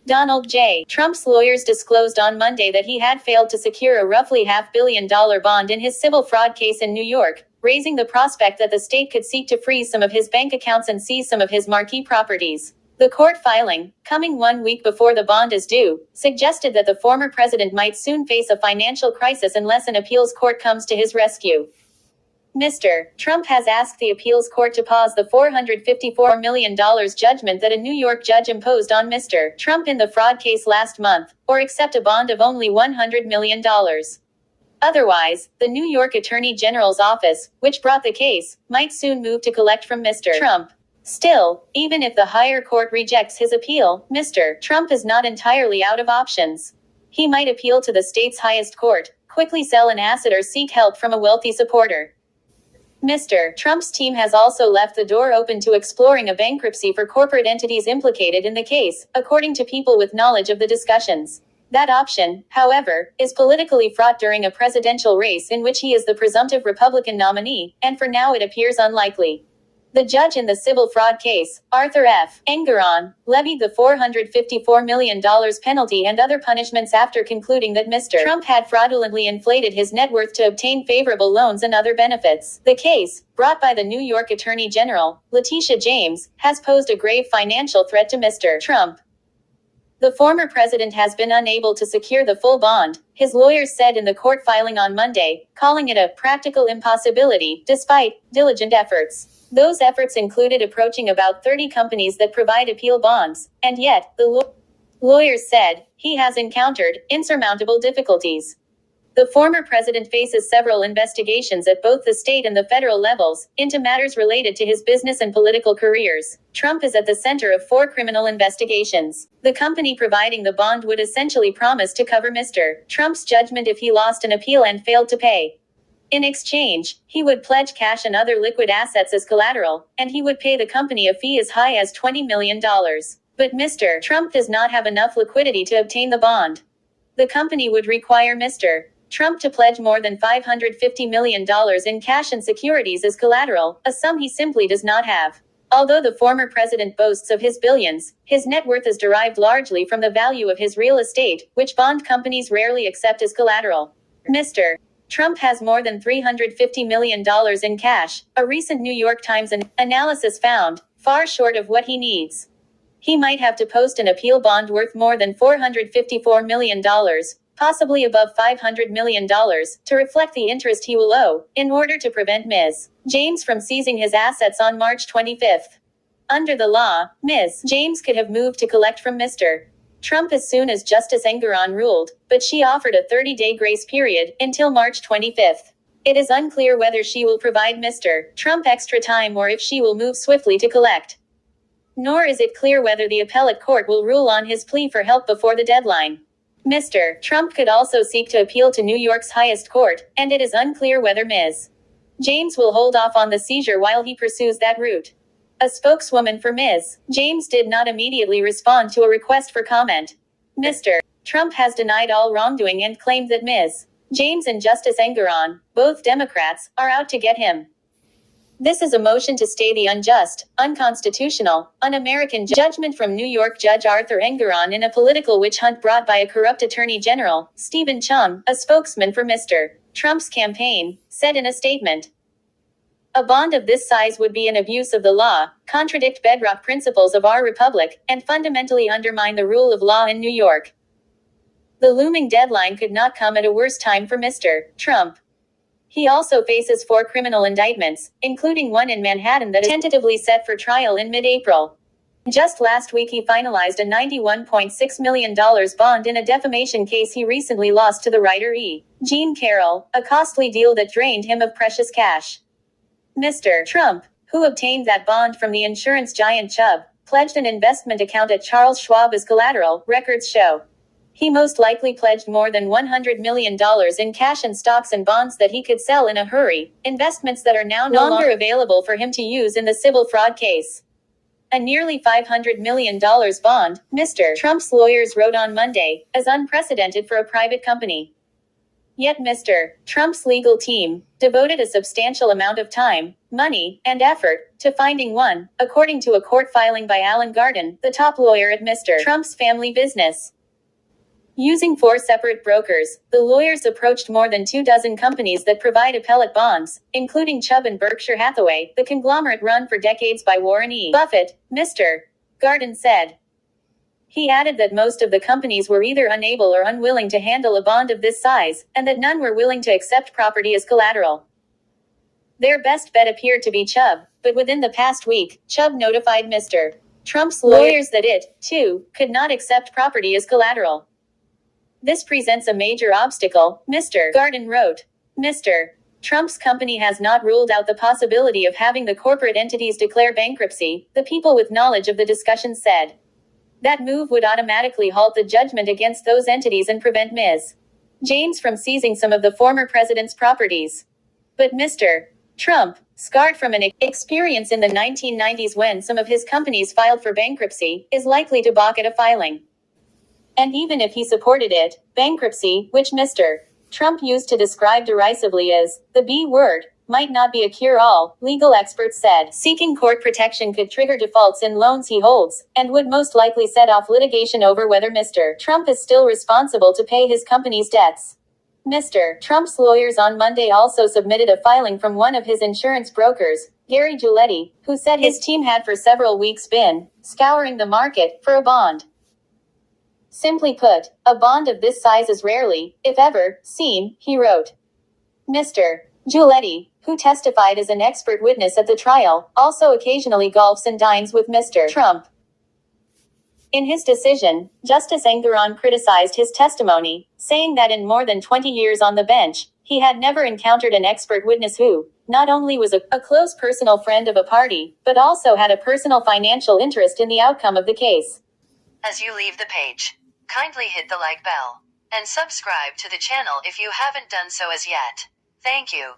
Donald J. Trump's lawyers disclosed on Monday that he had failed to secure a roughly $500 million bond in his civil fraud case in New York, raising the prospect that the state could seek to freeze some of his bank accounts and seize some of his marquee properties. The court filing, coming 1 week before the bond is due, suggested that the former president might soon face a financial crisis unless an appeals court comes to his rescue. Mr. Trump has asked the appeals court to pause the $454 million judgment that a New York judge imposed on Mr. Trump in the fraud case last month, or accept a bond of only $100 million. Otherwise, the New York Attorney General's office, which brought the case, might soon move to collect from Mr. Trump. Still, even if the higher court rejects his appeal, Mr. Trump is not entirely out of options. He might appeal to the state's highest court, quickly sell an asset, or seek help from a wealthy supporter. Mr. Trump's team has also left the door open to exploring a bankruptcy for corporate entities implicated in the case, according to people with knowledge of the discussions. That option, however, is politically fraught during a presidential race in which he is the presumptive Republican nominee, and for now it appears unlikely. The judge in the civil fraud case, Arthur F. Engoron, levied the $454 million penalty and other punishments after concluding that Mr. Trump had fraudulently inflated his net worth to obtain favorable loans and other benefits. The case, brought by the New York Attorney General, Letitia James, has posed a grave financial threat to Mr. Trump. The former president has been unable to secure the full bond, his lawyers said in the court filing on Monday, calling it a practical impossibility, despite diligent efforts. Those efforts included approaching about 30 companies that provide appeal bonds, and yet, the lawyers said, he has encountered insurmountable difficulties. The former president faces several investigations at both the state and the federal levels, into matters related to his business and political careers. Trump is at the center of 4 criminal investigations. The company providing the bond would essentially promise to cover Mr. Trump's judgment if he lost an appeal and failed to pay. In exchange, he would pledge cash and other liquid assets as collateral, and he would pay the company a fee as high as $20 million. But Mr. Trump does not have enough liquidity to obtain the bond. The company would require Mr. Trump to pledge more than $550 million in cash and securities as collateral, a sum he simply does not have. Although the former president boasts of his billions, his net worth is derived largely from the value of his real estate, which bond companies rarely accept as collateral. Mr. Trump has more than $350 million in cash, a recent New York Times analysis found, far short of what he needs. He might have to post an appeal bond worth more than $454 million, possibly above $500 million, to reflect the interest he will owe, in order to prevent Ms. James from seizing his assets on March 25. Under the law, Ms. James could have moved to collect from Mr. Trump as soon as Justice Engoron ruled, but she offered a 30-day grace period, until March 25. It is unclear whether she will provide Mr. Trump extra time or if she will move swiftly to collect. Nor is it clear whether the appellate court will rule on his plea for help before the deadline. Mr. Trump could also seek to appeal to New York's highest court, and it is unclear whether Ms. James will hold off on the seizure while he pursues that route. A spokeswoman for Ms. James did not immediately respond to a request for comment. Mr. Trump has denied all wrongdoing and claimed that Ms. James and Justice Engoron, both Democrats, are out to get him. This is a motion to stay the unjust, unconstitutional, un-American judgment from New York Judge Arthur Engoron in a political witch hunt brought by a corrupt Attorney General, Stephen Chung, a spokesman for Mr. Trump's campaign, said in a statement. A bond of this size would be an abuse of the law, contradict bedrock principles of our republic, and fundamentally undermine the rule of law in New York. The looming deadline could not come at a worse time for Mr. Trump. He also faces 4 criminal indictments, including one in Manhattan that is tentatively set for trial in mid-April. Just last week he finalized a $91.6 million bond in a defamation case he recently lost to the writer E. Jean Carroll, a costly deal that drained him of precious cash. Mr. Trump, who obtained that bond from the insurance giant Chubb, pledged an investment account at Charles Schwab as collateral, records show. He most likely pledged more than $100 million in cash and stocks and bonds that he could sell in a hurry, investments that are now no longer available for him to use in the civil fraud case. A nearly $500 million bond, Mr. Trump's lawyers wrote on Monday, is unprecedented for a private company. Yet Mr. Trump's legal team devoted a substantial amount of time, money, and effort to finding one, according to a court filing by Alan Garden, the top lawyer at Mr. Trump's family business. Using 4 separate brokers, the lawyers approached more than 24 companies that provide appellate bonds, including Chubb and Berkshire Hathaway, the conglomerate run for decades by Warren E. Buffett, Mr. Garden said. He added that most of the companies were either unable or unwilling to handle a bond of this size, and that none were willing to accept property as collateral. Their best bet appeared to be Chubb, but within the past week, Chubb notified Mr. Trump's lawyers that it, too, could not accept property as collateral. This presents a major obstacle, Mr. Garden wrote. Mr. Trump's company has not ruled out the possibility of having the corporate entities declare bankruptcy, the people with knowledge of the discussion said. That move would automatically halt the judgment against those entities and prevent Ms. James from seizing some of the former president's properties. But Mr. Trump, scarred from an experience in the 1990s when some of his companies filed for bankruptcy, is likely to balk at a filing. And even if he supported it, bankruptcy, which Mr. Trump used to describe derisively as the B word, might not be a cure-all, legal experts said. Seeking court protection could trigger defaults in loans he holds, and would most likely set off litigation over whether Mr. Trump is still responsible to pay his company's debts. Mr. Trump's lawyers on Monday also submitted a filing from one of his insurance brokers, Gary Giuletti, who said his team had for several weeks been scouring the market for a bond. Simply put, a bond of this size is rarely, if ever, seen, he wrote. Mr. Giuletti, who testified as an expert witness at the trial, also occasionally golfs and dines with Mr. Trump. In his decision, Justice Engoron criticized his testimony, saying that in more than 20 years on the bench, he had never encountered an expert witness who not only was a close personal friend of a party, but also had a personal financial interest in the outcome of the case. As you leave the page, kindly hit the like bell and subscribe to the channel if you haven't done so as yet. Thank you.